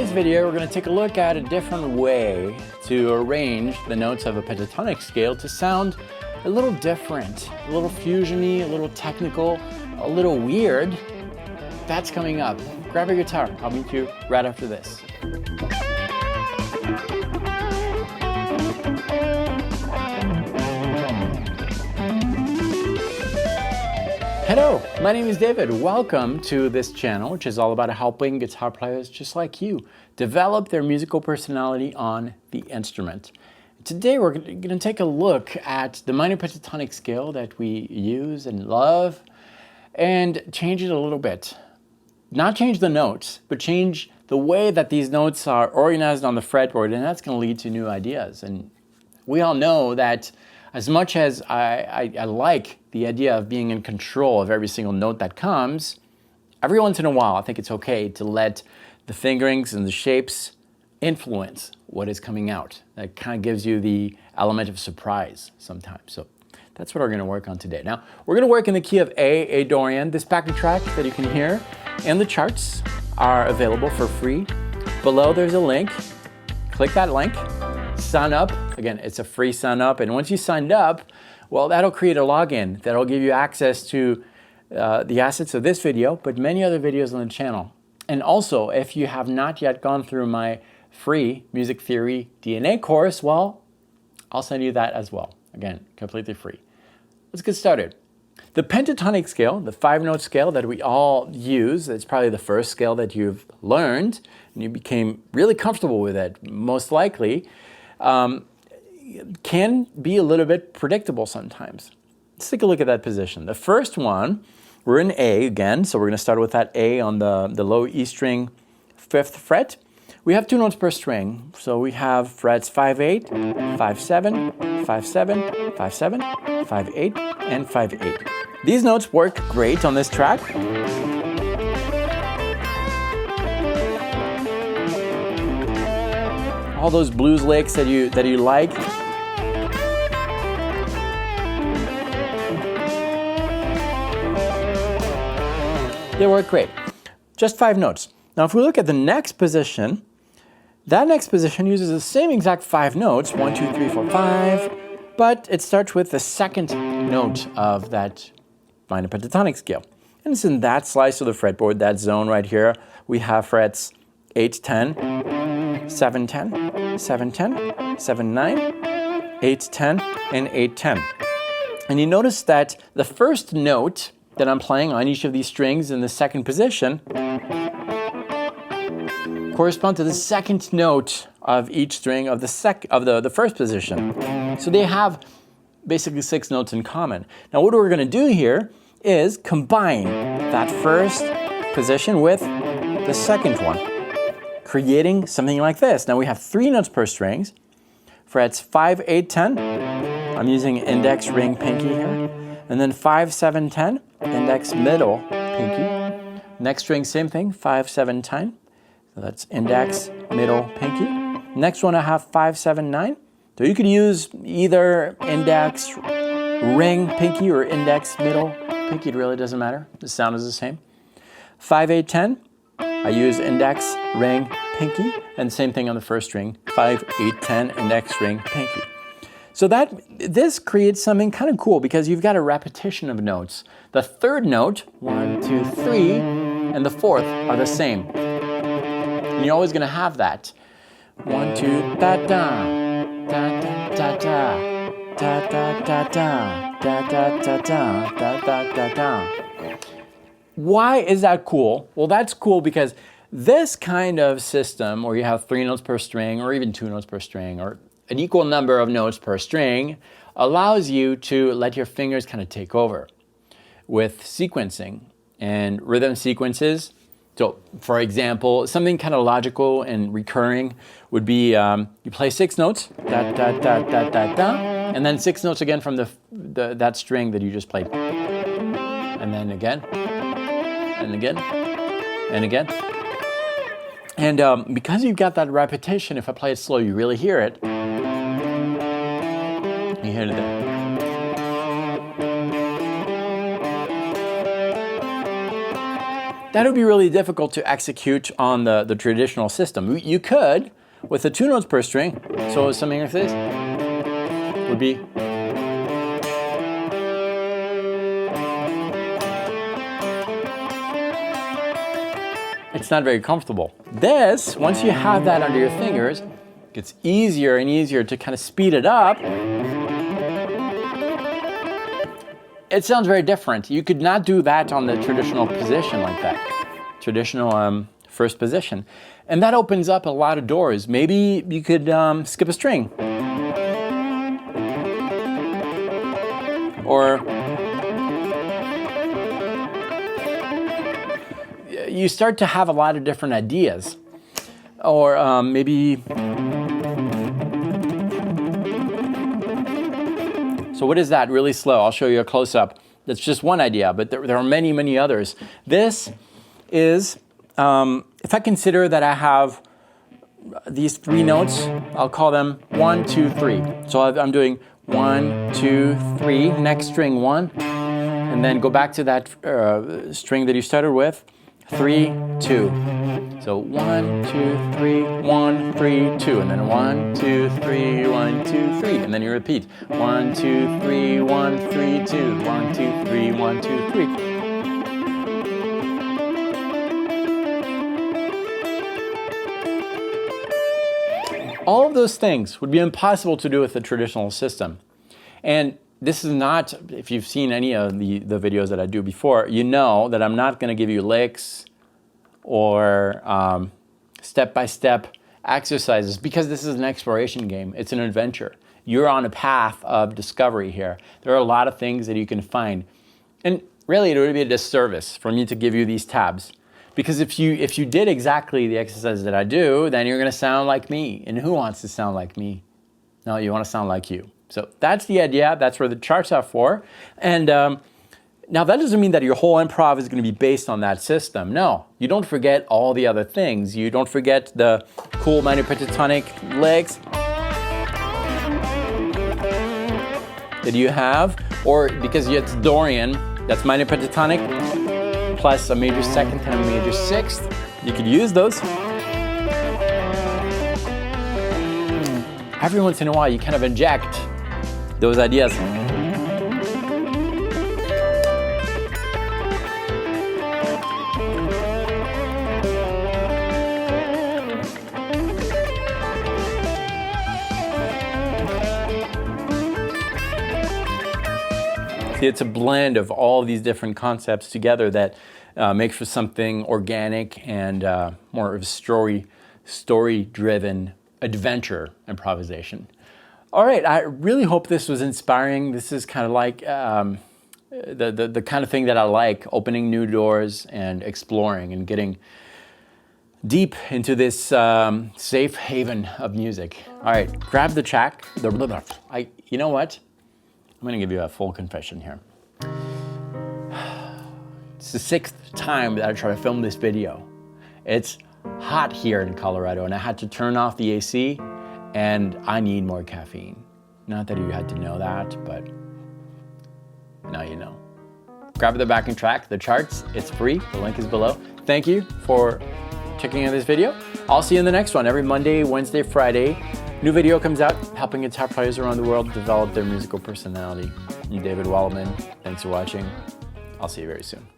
today's video, we're going to take a look at a different way to arrange the notes of a pentatonic scale to sound a little different, a little fusiony, a little technical, a little weird. That's coming up. Grab your guitar. I'll meet you right after this. Hello, my name is David. Welcome to this channel, which is all about helping guitar players just like you develop their musical personality on the instrument. Today we're going to take a look at the minor pentatonic scale that we use and love and change it a little bit. Not change the notes, but change the way that these notes are organized on the fretboard, and that's going to lead to new ideas. And we all know that as much as I like the idea of being in control of every single note that comes, every once in a while I think it's okay to let the fingerings and the shapes influence what is coming out. That kind of gives you the element of surprise sometimes. So that's what we're going to work on today. Now, we're going to work in the key of A Dorian. This backing track that you can hear and the charts are available for free. Below there's a link. Click that link. Sign up. Again, it's a free sign up. And once you signed up, well, that'll create a login that'll give you access to the assets of this video, but many other videos on the channel. And also, if you have not yet gone through my free Music Theory DNA course, well, I'll send you that as well. Again, completely free. Let's get started. The pentatonic scale, the 5-note scale that we all use, it's probably the first scale that you've learned, and you became really comfortable with it, most likely, can be a little bit predictable sometimes. Let's take a look at that position. The first one, we're in A again, so we're going to start with that A on the low E string 5th fret. We have 2 notes per string, so we have frets 5-8, 5-7, 5-7, 5-7, 5-8, and 5-8. These notes work great on this track. All those blues licks that you like. They work great. Just 5 notes. Now if we look at the next position, that next position uses the same exact 5 notes, 1, 2, 3, 4, 5, but it starts with the second note of that minor pentatonic scale. And it's in that slice of the fretboard, that zone right here. We have frets 8, 10, 7, 10, 7, 10, 7, 9, 8, 10, and 8, 10. And you notice that the first note that I'm playing on each of these strings in the second position correspond to the second note of each string of the first position. So they have basically 6 notes in common. Now what we're going to do here is combine that first position with the second one, creating something like this. Now we have 3 notes per strings, frets 5, 8, 10. I'm using index, ring, pinky here. And then 5, 7, 10, index, middle, pinky. Next string, same thing, 5, 7, 10. So that's index, middle, pinky. Next one I have 5, 7, 9. So you could use either index, ring, pinky, or index, middle, pinky. It really doesn't matter. The sound is the same. 5, 8, 10. I use index, ring, pinky. And same thing on the first string. 5, 8, 10, index, ring, pinky. So this creates something kind of cool because you've got a repetition of notes. The third note, 1, 2, 3, and the fourth are the same. And you're always going to have that. 1, 2, da da, da da da da, da da da da, da da da da, da da da da. Why is that cool? Well, that's cool because this kind of system where you have 3 notes per string or even 2 notes per string or an equal number of notes per string allows you to let your fingers kind of take over with sequencing and rhythm sequences. So, for example, something kind of logical and recurring would be you play 6 notes, da da da da da da, and then 6 notes again from that string that you just played, and then again, and again, and again. And because you've got that repetition, if I play it slow, you really hear it. You hear it there. that would be really difficult to execute on the traditional system. You could, with the 2 notes per string, so something like this would be. It's not very comfortable. This, once you have that under your fingers, it gets easier and easier to kind of speed it up. It sounds very different. You could not do that on the traditional position like that. Traditional first position. And that opens up a lot of doors. Maybe you could skip a string. Or you start to have a lot of different ideas. Or maybe. So what is that? Really slow. I'll show you a close-up. That's just one idea, but there are many, many others. This is, if I consider that I have these 3 notes, I'll call them 1, 2, 3. So I'm doing 1, 2, 3, next string 1, and then go back to that string that you started with, 3, 2. So 1, 2, 3, 1, 3, 2, and then 1, 2, 3, 1, 2, 3, and then you repeat 1, 2, 3, 1, 3, 2, 1, 2, 3, 1, 2, 3. All of those things would be impossible to do with the traditional system. And this is not, if you've seen any of the videos that I do before, you know that I'm not going to give you licks or step-by-step exercises, because this is an exploration game. It's an adventure. You're on a path of discovery here. There are a lot of things that you can find. And really, it would be a disservice for me to give you these tabs. Because if you did exactly the exercises that I do, then you're going to sound like me. And who wants to sound like me? No, you want to sound like you. So that's the idea. That's where the charts are for. And now, that doesn't mean that your whole improv is going to be based on that system. No, you don't forget all the other things. You don't forget the cool minor pentatonic licks that you have, or because it's Dorian, that's minor pentatonic plus a major second and a major sixth. You could use those. Every once in a while, you kind of inject those ideas. It's a blend of all these different concepts together that makes for something organic and more of a story-driven adventure improvisation. All right, I really hope this was inspiring. This is kind of like the kind of thing that I like, opening new doors and exploring and getting deep into this safe haven of music. All right, grab the track. You know what? I'm going to give you a full confession here. It's the 6th time that I try to film this video. It's hot here in Colorado, and I had to turn off the AC, and I need more caffeine. Not that you had to know that, but now you know. Grab the backing track, the charts. It's free. The link is below. Thank you for checking out this video. I'll see you in the next one. Every Monday, Wednesday, Friday. New video comes out, helping guitar players around the world develop their musical personality. I'm David Wallman. Thanks for watching. I'll see you very soon.